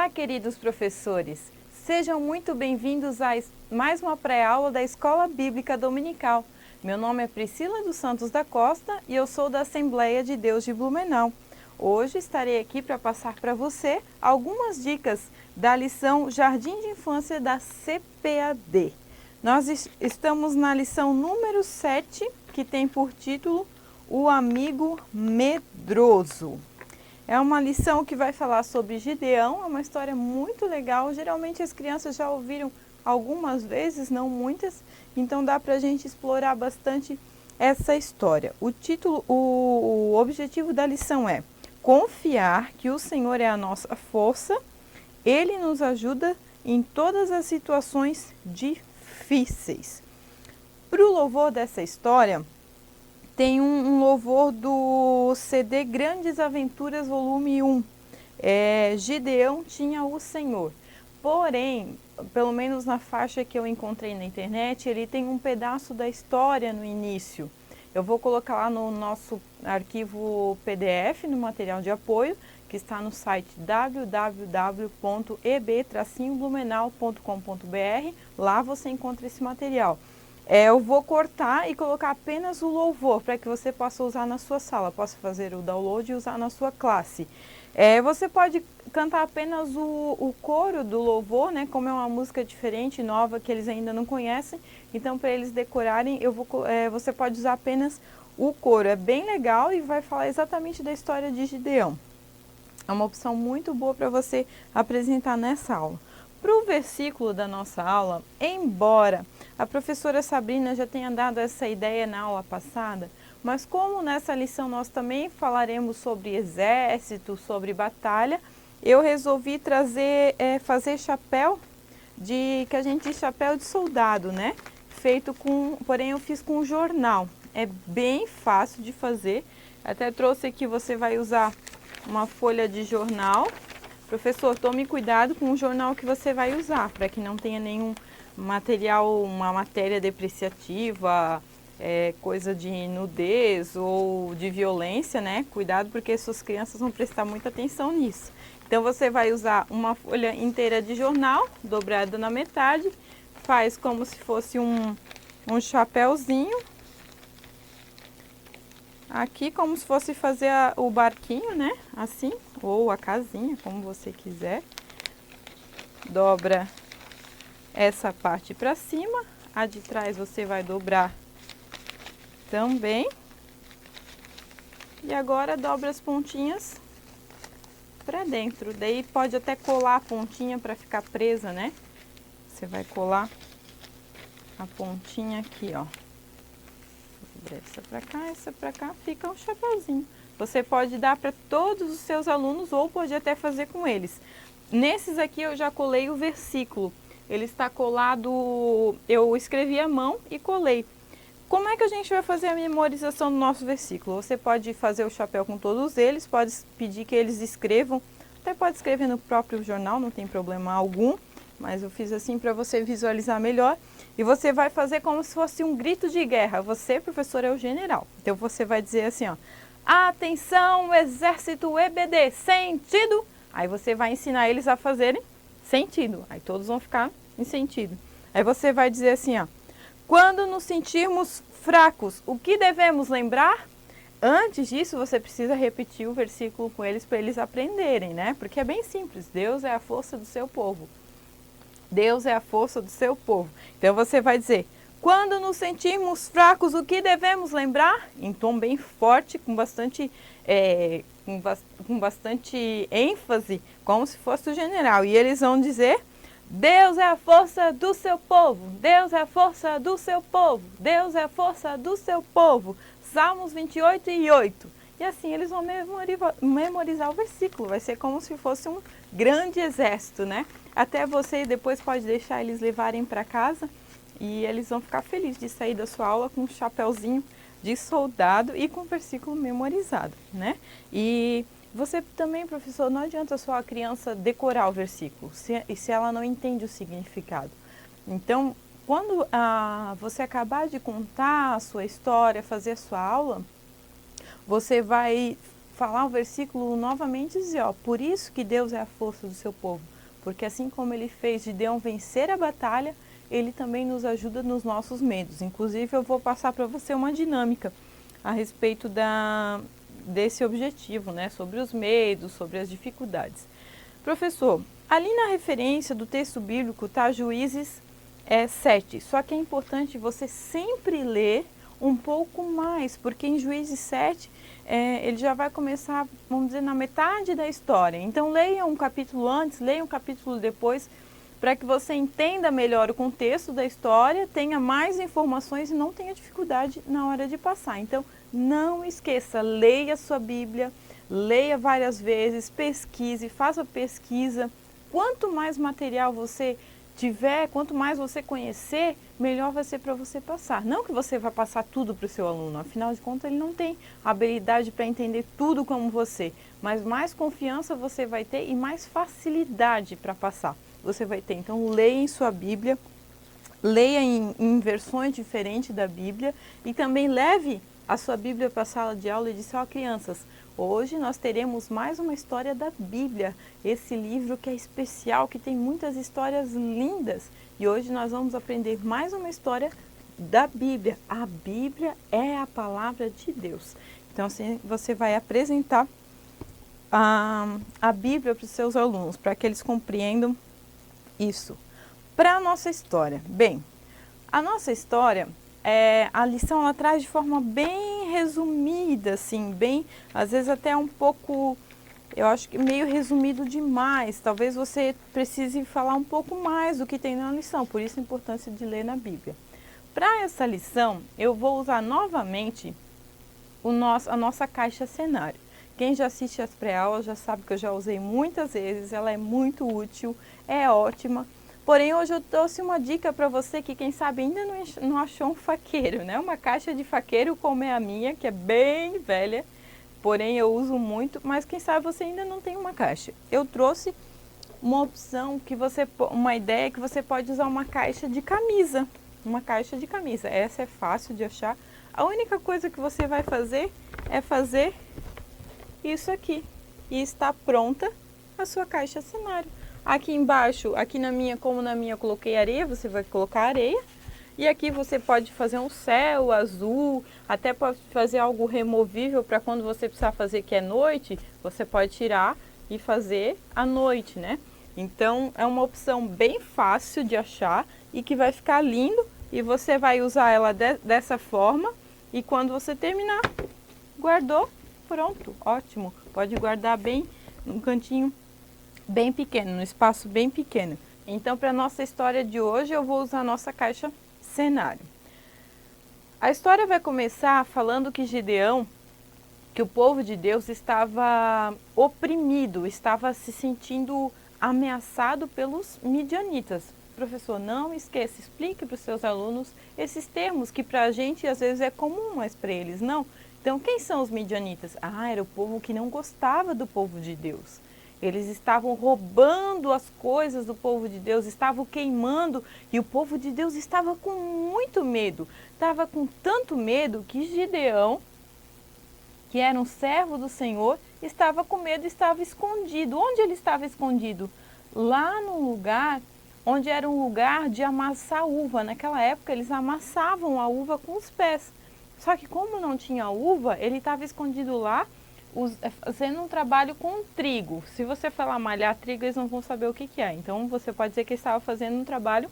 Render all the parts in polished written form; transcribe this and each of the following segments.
Olá, queridos professores! Sejam muito bem-vindos a mais uma pré-aula da Escola Bíblica Dominical. Meu nome é Priscila dos Santos da Costa e eu sou da Assembleia de Deus de Blumenau. Hoje estarei aqui para passar para você algumas dicas da lição Jardim de Infância da CPAD. Nós estamos na lição número 7, que tem por título O Amigo Medroso. É uma lição que vai falar sobre Gideão, é uma história muito legal. Geralmente as crianças já ouviram algumas vezes, não muitas, então dá para a gente explorar bastante essa história. O objetivo da lição é confiar que o Senhor é a nossa força, Ele nos ajuda em todas as situações difíceis. Para o louvor dessa história, tem um louvor do CD Grandes Aventuras, volume 1. Gideão tinha o Senhor. Porém, pelo menos na faixa que eu encontrei na internet, ele tem um pedaço da história no início. Eu vou colocar lá no nosso arquivo PDF, no material de apoio, que está no site www.eb-blumenau.com.br. Lá você encontra esse material. Eu vou cortar e colocar apenas o louvor para que você possa usar na sua sala, possa fazer o download e usar na sua classe. Você pode cantar apenas o coro do louvor, né? Como é uma música diferente, nova, que eles ainda não conhecem, então para eles decorarem, você pode usar apenas o coro. É bem legal e vai falar exatamente da história de Gideão. É uma opção muito boa para você apresentar nessa aula. Para o versículo da nossa aula, embora a professora Sabrina já tenha dado essa ideia na aula passada, mas como nessa lição nós também falaremos sobre exército, sobre batalha, eu resolvi fazer chapéu que a gente diz chapéu de soldado, né? Porém eu fiz com jornal. É bem fácil de fazer. Até trouxe aqui, você vai usar uma folha de jornal. Professor, tome cuidado com o jornal que você vai usar, para que não tenha nenhum material, uma matéria depreciativa, coisa de nudez ou de violência, né? Cuidado, porque suas crianças vão prestar muita atenção nisso. Então você vai usar uma folha inteira de jornal, dobrada na metade, faz como se fosse um chapéuzinho. Aqui como se fosse fazer o barquinho, né? Assim, ou a casinha, como você quiser. Dobra essa parte para cima, a de trás você vai dobrar também. E agora dobra as pontinhas para dentro. Daí pode até colar a pontinha para ficar presa, né? Você vai colar a pontinha aqui, ó. Essa pra cá, fica um chapeuzinho. Você pode dar para todos os seus alunos ou pode até fazer com eles. Nesses aqui eu já colei o versículo. Ele está colado, eu escrevi à mão e colei. Como é que a gente vai fazer a memorização do nosso versículo? Você pode fazer o chapéu com todos eles, pode pedir que eles escrevam, até pode escrever no próprio jornal, não tem problema algum, mas eu fiz assim para você visualizar melhor. E você vai fazer como se fosse um grito de guerra. Você, professor, é o general. Então você vai dizer assim, ó: atenção, exército EBD, sentido! Aí você vai ensinar eles a fazerem sentido. Aí todos vão ficar em sentido. Aí você vai dizer assim, ó: quando nos sentirmos fracos, o que devemos lembrar? Antes disso, você precisa repetir o versículo com eles para eles aprenderem, né? Porque é bem simples. Deus é a força do seu povo. Deus é a força do seu povo. Então você vai dizer: quando nos sentirmos fracos, o que devemos lembrar? Em tom bem forte, com bastante ênfase, como se fosse o general. E eles vão dizer: Deus é a força do seu povo. Deus é a força do seu povo. Deus é a força do seu povo. Salmos 28:8. E assim eles vão memorizar o versículo. Vai ser como se fosse um grande exército, né? Até você depois pode deixar eles levarem para casa e eles vão ficar felizes de sair da sua aula com um chapéuzinho de soldado e com o versículo memorizado, né? E você também, professor, não adianta só a criança decorar o versículo se ela não entende o significado. Então, quando você acabar de contar a sua história, fazer a sua aula, você vai falar o versículo novamente e dizer, ó: por isso que Deus é a força do seu povo. porque assim como ele fez Gideão vencer a batalha, ele também nos ajuda nos nossos medos. Inclusive, eu vou passar para você uma dinâmica a respeito desse objetivo, né? Sobre os medos, sobre as dificuldades. Professor, ali na referência do texto bíblico está Juízes 7, só que é importante você sempre ler um pouco mais, porque em Juízes 7 ele já vai começar, vamos dizer, na metade da história. Então leia um capítulo antes, leia um capítulo depois, para que você entenda melhor o contexto da história, tenha mais informações e não tenha dificuldade na hora de passar. Então não esqueça, leia a sua Bíblia, leia várias vezes, pesquise, faça pesquisa. Quanto mais material você tiver, quanto mais você conhecer, melhor vai ser para você passar. Não que você vai passar tudo para o seu aluno, afinal de contas ele não tem habilidade para entender tudo como você, mas mais confiança você vai ter e mais facilidade para passar você vai ter. Então leia em sua Bíblia, leia em versões diferentes da Bíblia e também leve a sua Bíblia para a sala de aula e disse: ó, crianças, hoje nós teremos mais uma história da Bíblia, esse livro que é especial, que tem muitas histórias lindas. E hoje nós vamos aprender mais uma história da Bíblia. A Bíblia é a palavra de Deus. Então assim, você vai apresentar a Bíblia para os seus alunos, para que eles compreendam isso. Para a nossa história. Bem, a nossa história... a lição ela traz de forma bem resumida, assim, bem, às vezes até um pouco, eu acho que meio resumido demais. Talvez você precise falar um pouco mais do que tem na lição, por isso a importância de ler na Bíblia. Para essa lição, eu vou usar novamente a nossa caixa cenário. Quem já assiste as pré-aulas já sabe que eu já usei muitas vezes, ela é muito útil, é ótima. Porém, hoje eu trouxe uma dica para você que, quem sabe, ainda não achou um faqueiro, né? Uma caixa de faqueiro como é a minha, que é bem velha, porém eu uso muito, mas quem sabe você ainda não tem uma caixa. Eu trouxe uma opção, uma ideia que você pode usar uma caixa de camisa. Uma caixa de camisa. Essa é fácil de achar. A única coisa que você vai fazer é fazer isso aqui. E está pronta a sua caixa cenário. Aqui embaixo, como na minha eu coloquei areia, você vai colocar areia. E aqui você pode fazer um céu azul, até pode fazer algo removível para quando você precisar fazer que é noite, você pode tirar e fazer à noite, né? Então é uma opção bem fácil de achar e que vai ficar lindo, e você vai usar ela dessa forma, e quando você terminar, guardou, pronto, ótimo. Pode guardar bem no cantinho bem pequeno, no espaço bem pequeno. Então, para a nossa história de hoje, eu vou usar a nossa caixa cenário. A história vai começar falando que Gideão, que o povo de Deus estava oprimido, estava se sentindo ameaçado pelos midianitas. Professor, não esqueça, explique para os seus alunos esses termos que para a gente às vezes é comum, mas para eles não. Então, quem são os midianitas? Era o povo que não gostava do povo de Deus. Eles estavam roubando as coisas do povo de Deus, estavam queimando, e o povo de Deus estava com muito medo. Estava com tanto medo que Gideão, que era um servo do Senhor, estava com medo e estava escondido. Onde ele estava escondido? Lá num lugar onde era um lugar de amassar uva. Naquela época eles amassavam a uva com os pés. Só que como não tinha uva, ele estava escondido lá, fazendo um trabalho com trigo. Se você falar malhar trigo, eles não vão saber o que é. Então você pode dizer que ele estava fazendo um trabalho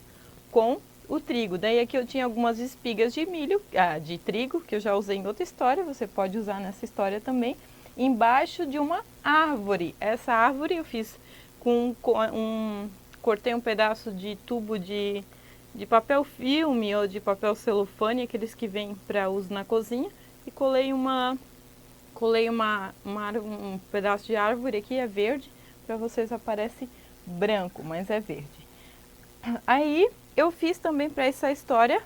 com o trigo. Daí aqui eu tinha algumas espigas de milho, de trigo, que eu já usei em outra história, você pode usar nessa história também, embaixo de uma árvore. Essa árvore eu fiz cortei um pedaço de tubo de papel filme ou de papel celofane, aqueles que vêm para uso na cozinha, e colei um pedaço de árvore aqui, é verde, para vocês aparece branco, mas é verde. Aí eu fiz também para essa história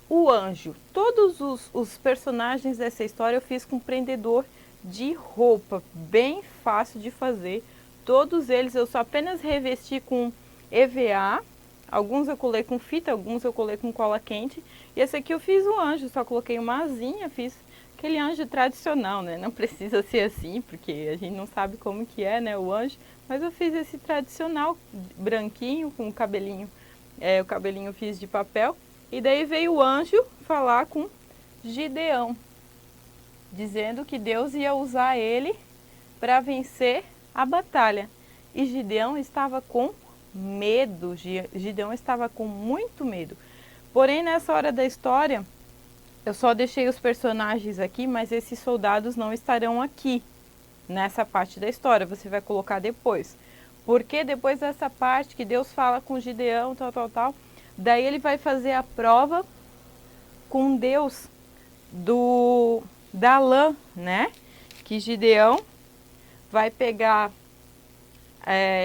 o anjo. Todos os personagens dessa história eu fiz com prendedor de roupa, bem fácil de fazer. Todos eles eu só apenas revesti com EVA, alguns eu colei com fita, alguns eu colei com cola quente. E esse aqui eu fiz o anjo, só coloquei uma asinha, fiz aquele anjo tradicional, né? Não precisa ser assim, porque a gente não sabe como que é, né, o anjo. Mas eu fiz esse tradicional, branquinho, com o cabelinho eu fiz de papel. E daí veio o anjo falar com Gideão, dizendo que Deus ia usar ele para vencer a batalha. E Gideão estava com medo, Gideão estava com muito medo. Porém, nessa hora da história, eu só deixei os personagens aqui, mas esses soldados não estarão aqui, nessa parte da história, você vai colocar depois. Porque depois dessa parte que Deus fala com Gideão, tal, daí ele vai fazer a prova com Deus da lã, né? Que Gideão vai pegar,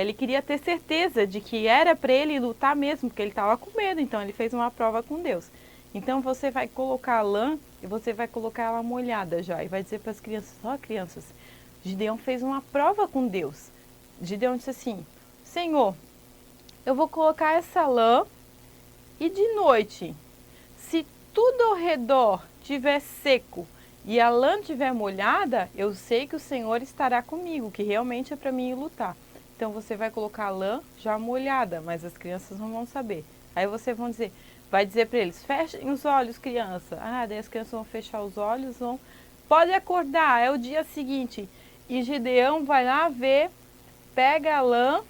ele queria ter certeza de que era para ele lutar mesmo, porque ele estava com medo, então ele fez uma prova com Deus. Então você vai colocar a lã e você vai colocar ela molhada já, e vai dizer para as crianças, ó crianças, Gideão fez uma prova com Deus. Gideão disse assim, Senhor, eu vou colocar essa lã e de noite, se tudo ao redor estiver seco e a lã estiver molhada, eu sei que o Senhor estará comigo, que realmente é para mim ir lutar. Então você vai colocar a lã já molhada, mas as crianças não vão saber. Aí você vai dizer para eles, fechem os olhos, criança. Ah, daí as crianças vão fechar os olhos, pode acordar, é o dia seguinte. E Gideão vai lá ver, pega a lã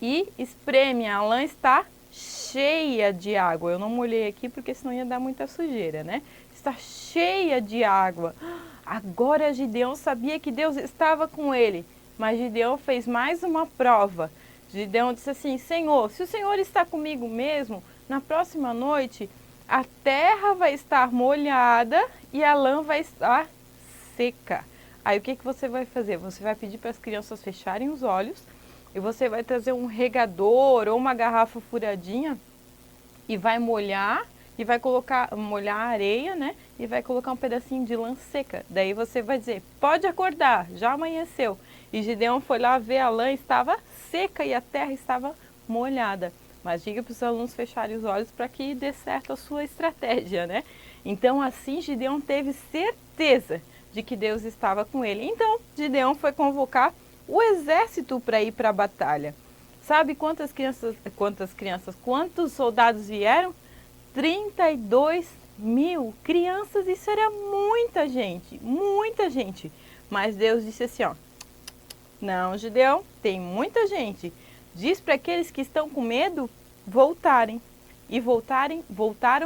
e espreme. A lã está cheia de água. Eu não molhei aqui porque senão ia dar muita sujeira, né? Está cheia de água. Agora Gideão sabia que Deus estava com ele. Mas Gideão fez mais uma prova. Gideão disse assim, Senhor, se o Senhor está comigo mesmo, na próxima noite a terra vai estar molhada e a lã vai estar seca. Aí o que você vai fazer? Você vai pedir para as crianças fecharem os olhos e você vai trazer um regador ou uma garrafa furadinha e vai molhar e vai molhar a areia, né? E vai colocar um pedacinho de lã seca. Daí você vai dizer, pode acordar, já amanheceu. E Gideão foi lá ver, a lã estava seca e a terra estava molhada. Mas diga para os alunos fecharem os olhos para que dê certo a sua estratégia, né? Então assim Gideão teve certeza de que Deus estava com ele. Então, Gideão foi convocar o exército para ir para a batalha. Sabe quantos soldados vieram? 32.000 crianças, isso era muita gente, muita gente. Mas Deus disse assim, ó, não, Gideão, tem muita gente. Diz para aqueles que estão com medo voltarem. E voltaram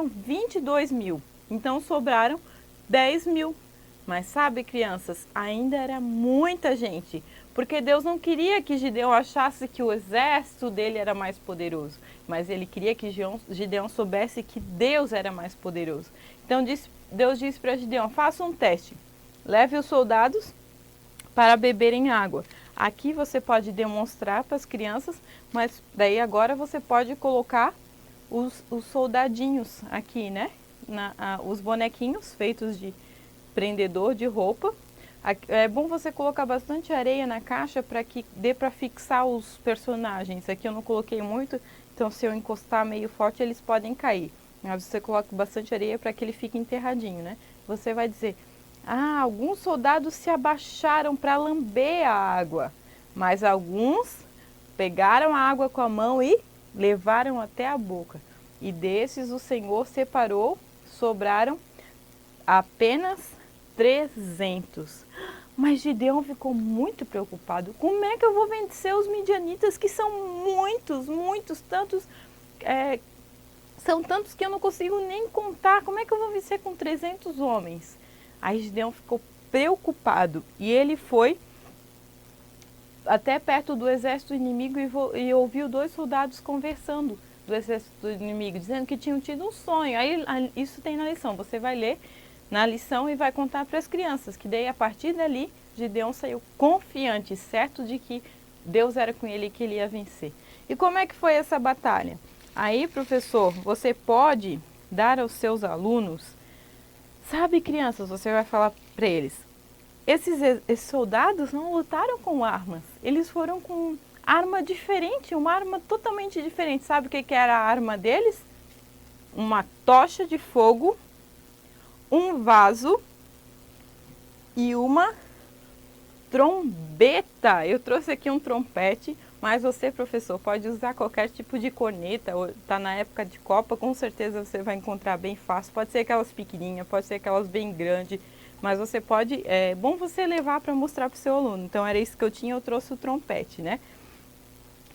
22.000. Então sobraram 10.000. Mas sabe, crianças, ainda era muita gente, porque Deus não queria que Gideão achasse que o exército dele era mais poderoso, mas ele queria que Gideão soubesse que Deus era mais poderoso. Então Deus disse para Gideão, faça um teste, leve os soldados para beberem água. Aqui você pode demonstrar para as crianças, mas daí agora você pode colocar os soldadinhos aqui, né? Os bonequinhos feitos de prendedor de roupa. É bom você colocar bastante areia na caixa para que dê para fixar os personagens. Aqui eu não coloquei muito, então se eu encostar meio forte eles podem cair. Mas você coloca bastante areia para que ele fique enterradinho, né? Você vai dizer, alguns soldados se abaixaram para lamber a água, mas alguns pegaram a água com a mão e levaram até a boca. E desses o Senhor separou, sobraram apenas 300. Mas Gideão ficou muito preocupado. Como é que eu vou vencer os midianitas, que são muitos, tantos, são tantos que eu não consigo nem contar. Como é que eu vou vencer com 300 homens? Aí Gideão ficou preocupado e ele foi até perto do exército inimigo e ouviu 2 soldados conversando do exército inimigo, dizendo que tinham tido um sonho. Aí isso tem na lição, você vai ler na lição e vai contar para as crianças, que daí a partir dali Gideão saiu confiante, certo de que Deus era com ele e que ele ia vencer. E como é que foi essa batalha? Aí, professor, você pode dar aos seus alunos, sabe, crianças, você vai falar para eles, esses soldados não lutaram com armas, eles foram com arma diferente, uma arma totalmente diferente. Sabe o que era a arma deles? Uma tocha de fogo, um vaso e uma trombeta. Eu trouxe aqui um trompete, mas você, professor, pode usar qualquer tipo de corneta. Está na época de Copa, com certeza você vai encontrar bem fácil. Pode ser aquelas pequenininhas, pode ser aquelas bem grandes, mas você pode, é bom você levar para mostrar para o seu aluno. Então era isso que eu tinha, eu trouxe o trompete, né?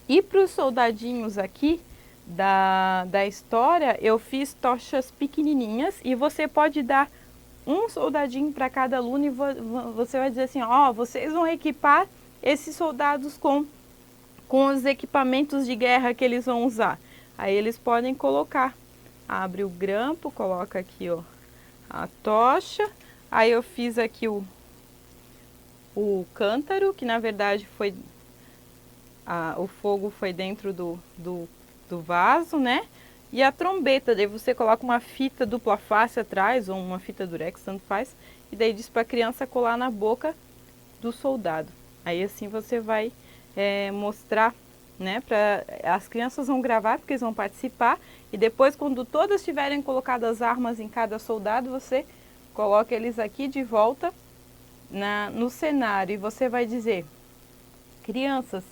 E para os soldadinhos aqui da história, eu fiz tochas pequenininhas e você pode dar um soldadinho para cada aluno e você vai dizer assim, ó, vocês vão equipar esses soldados com os equipamentos de guerra que eles vão usar. Aí eles podem colocar, abre o grampo, coloca aqui, ó, a tocha. Aí eu fiz aqui o cântaro, que na verdade foi, o fogo foi dentro do vaso, né? E a trombeta, daí você coloca uma fita dupla face atrás, ou uma fita durex, tanto faz. E daí diz para a criança colar na boca do soldado. Aí assim você vai mostrar, né? As crianças vão gravar, porque eles vão participar. E depois, quando todas tiverem colocado as armas em cada soldado, você coloca eles aqui de volta no cenário. E você vai dizer, crianças,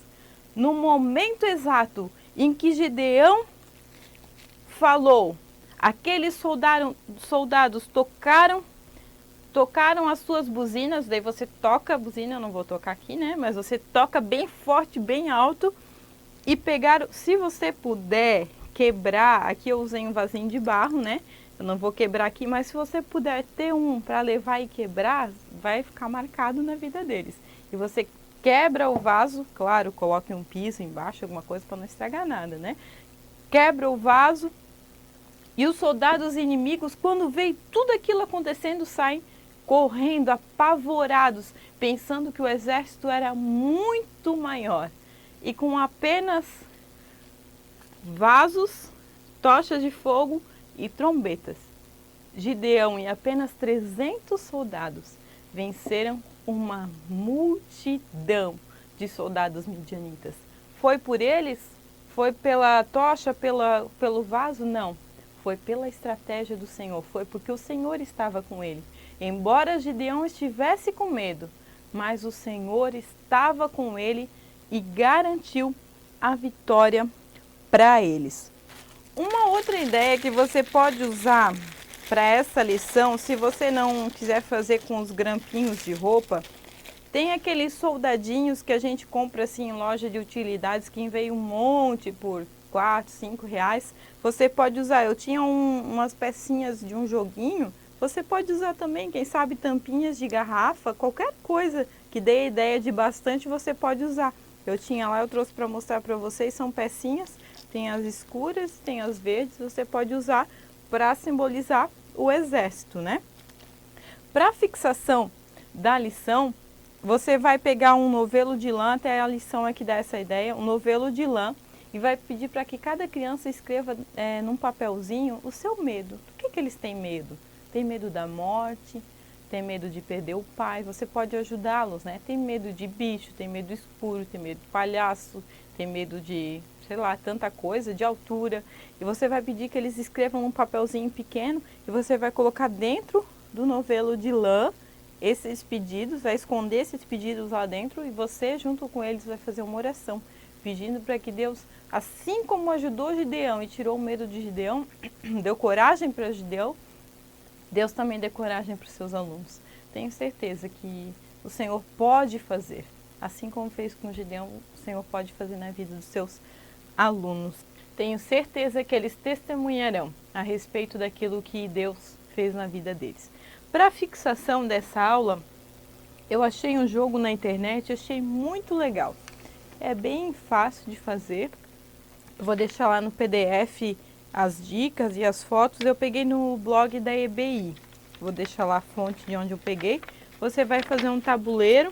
no momento exato em que Gideão falou, aqueles soldados tocaram as suas buzinas, daí você toca a buzina, eu não vou tocar aqui, né? Mas você toca bem forte, bem alto e pegaram, se você puder quebrar, aqui eu usei um vasinho de barro, né? Eu não vou quebrar aqui, mas se você puder ter um para levar e quebrar, vai ficar marcado na vida deles. E você quebra o vaso, claro, coloque um piso embaixo, alguma coisa para não estragar nada, né? Quebra o vaso. E os soldados inimigos, quando veem tudo aquilo acontecendo, saem correndo, apavorados, pensando que o exército era muito maior. E com apenas vasos, tochas de fogo e trombetas, Gideão e apenas 300 soldados venceram uma multidão de soldados midianitas. Foi por eles? Foi pela tocha, pelo vaso? Não. Foi pela estratégia do Senhor, foi porque o Senhor estava com ele. Embora Gideão estivesse com medo, mas o Senhor estava com ele e garantiu a vitória para eles. Uma outra ideia que você pode usar para essa lição, se você não quiser fazer com os grampinhos de roupa, tem aqueles soldadinhos que a gente compra assim em loja de utilidades, que veio um monte por 4, 5 reais. Você pode usar, eu tinha umas pecinhas de um joguinho, você pode usar também, quem sabe tampinhas de garrafa, qualquer coisa que dê ideia de bastante você pode usar. Eu tinha lá, eu trouxe para mostrar para vocês, são pecinhas, tem as escuras, tem as verdes, você pode usar para simbolizar o exército, né? Para fixação da lição, você vai pegar um novelo de lã, até a lição aqui dá essa ideia, um novelo de lã, e vai pedir para que cada criança escreva num papelzinho o seu medo. Do que eles têm medo? Tem medo da morte, tem medo de perder o pai, você pode ajudá-los, né? Tem medo de bicho, tem medo escuro, tem medo de palhaço, tem medo de, sei lá, tanta coisa, de altura. E você vai pedir que eles escrevam num papelzinho pequeno e você vai colocar dentro do novelo de lã esses pedidos, vai esconder esses pedidos lá dentro e você, junto com eles, vai fazer uma oração, pedindo para que Deus, assim como ajudou Gideão e tirou o medo de Gideão, deu coragem para Gideão, Deus também dê coragem para os seus alunos. Tenho certeza que o Senhor pode fazer, assim como fez com Gideão, o Senhor pode fazer na vida dos seus alunos. Tenho certeza que eles testemunharão a respeito daquilo que Deus fez na vida deles. Para a fixação dessa aula, eu achei um jogo na internet, achei muito legal. É bem fácil de fazer. Eu vou deixar lá no PDF as dicas e as fotos. Eu peguei no blog da EBI. Vou deixar lá a fonte de onde eu peguei. Você vai fazer um tabuleiro.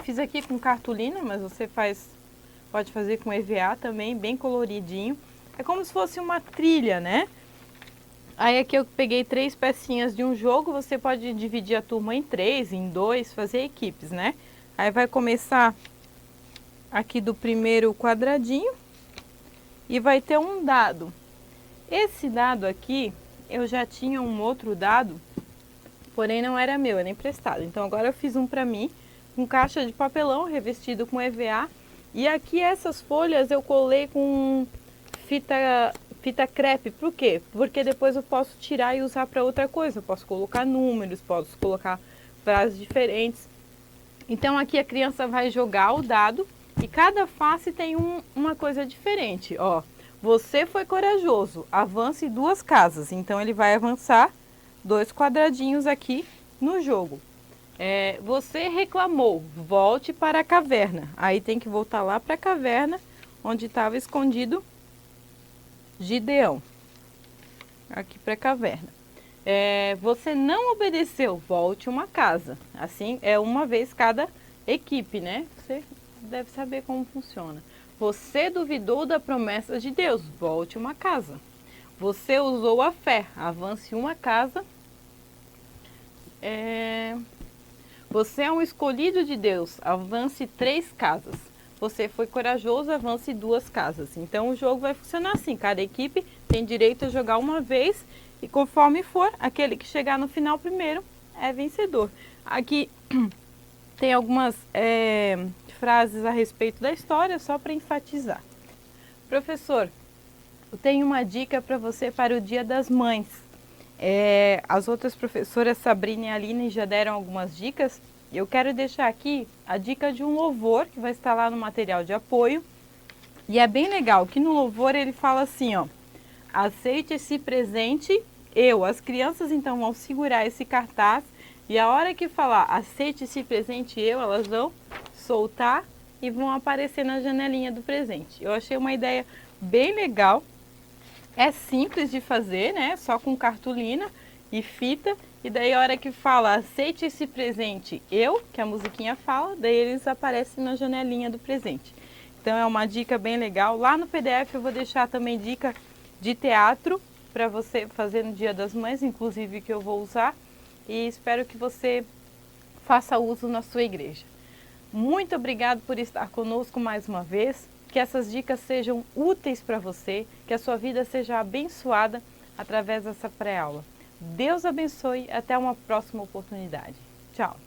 Fiz aqui com cartolina, mas você pode fazer com EVA também, bem coloridinho. É como se fosse uma trilha, né? Aí aqui eu peguei 3 pecinhas de um jogo, você pode dividir a turma em 3, em 2, fazer equipes, né? Aí vai começar aqui do primeiro quadradinho e vai ter um dado. Esse dado aqui, eu já tinha um outro dado porém não era meu, era emprestado. Então agora eu fiz um para mim, com caixa de papelão revestido com EVA. E aqui essas folhas eu colei com fita crepe. Por quê? Porque depois eu posso tirar e usar para outra coisa. Eu posso colocar números, posso colocar frases diferentes. Então aqui a criança vai jogar o dado e cada face tem uma coisa diferente. Ó, você foi corajoso, avance 2 casas. Então ele vai avançar 2 quadradinhos aqui no jogo. Você reclamou, volte para a caverna. Aí tem que voltar lá para a caverna onde estava escondido Gideão. Aqui para a caverna. Você não obedeceu, volte uma casa. Assim é uma vez cada equipe, né? Você deve saber como funciona. Você duvidou da promessa de Deus, volte uma casa. Você usou a fé, avance uma casa. Você é um escolhido de Deus, avance 3 casas. Você foi corajoso, avance 2 casas. Então o jogo vai funcionar assim, cada equipe tem direito a jogar uma vez e conforme for, aquele que chegar no final primeiro é vencedor. Aqui tem algumas frases a respeito da história, só para enfatizar. Professor, eu tenho uma dica para você para o Dia das Mães. As outras professoras, Sabrina e Aline, já deram algumas dicas. Eu quero deixar aqui a dica de um louvor que vai estar lá no material de apoio. E é bem legal que no louvor ele fala assim, ó: aceite esse presente, as crianças então vão segurar esse cartaz e a hora que falar aceite esse presente, elas vão soltar e vão aparecer na janelinha do presente. Eu achei uma ideia bem legal. É simples de fazer, né? Só com cartolina e fita. E daí a hora que fala aceite esse presente, que a musiquinha fala, daí eles aparecem na janelinha do presente. Então é uma dica bem legal. Lá no PDF eu vou deixar também dica de teatro para você fazer no Dia das Mães, inclusive que eu vou usar. E espero que você faça uso na sua igreja. Muito obrigado por estar conosco mais uma vez. Que essas dicas sejam úteis para você, que a sua vida seja abençoada através dessa pré-aula. Deus abençoe, até uma próxima oportunidade. Tchau!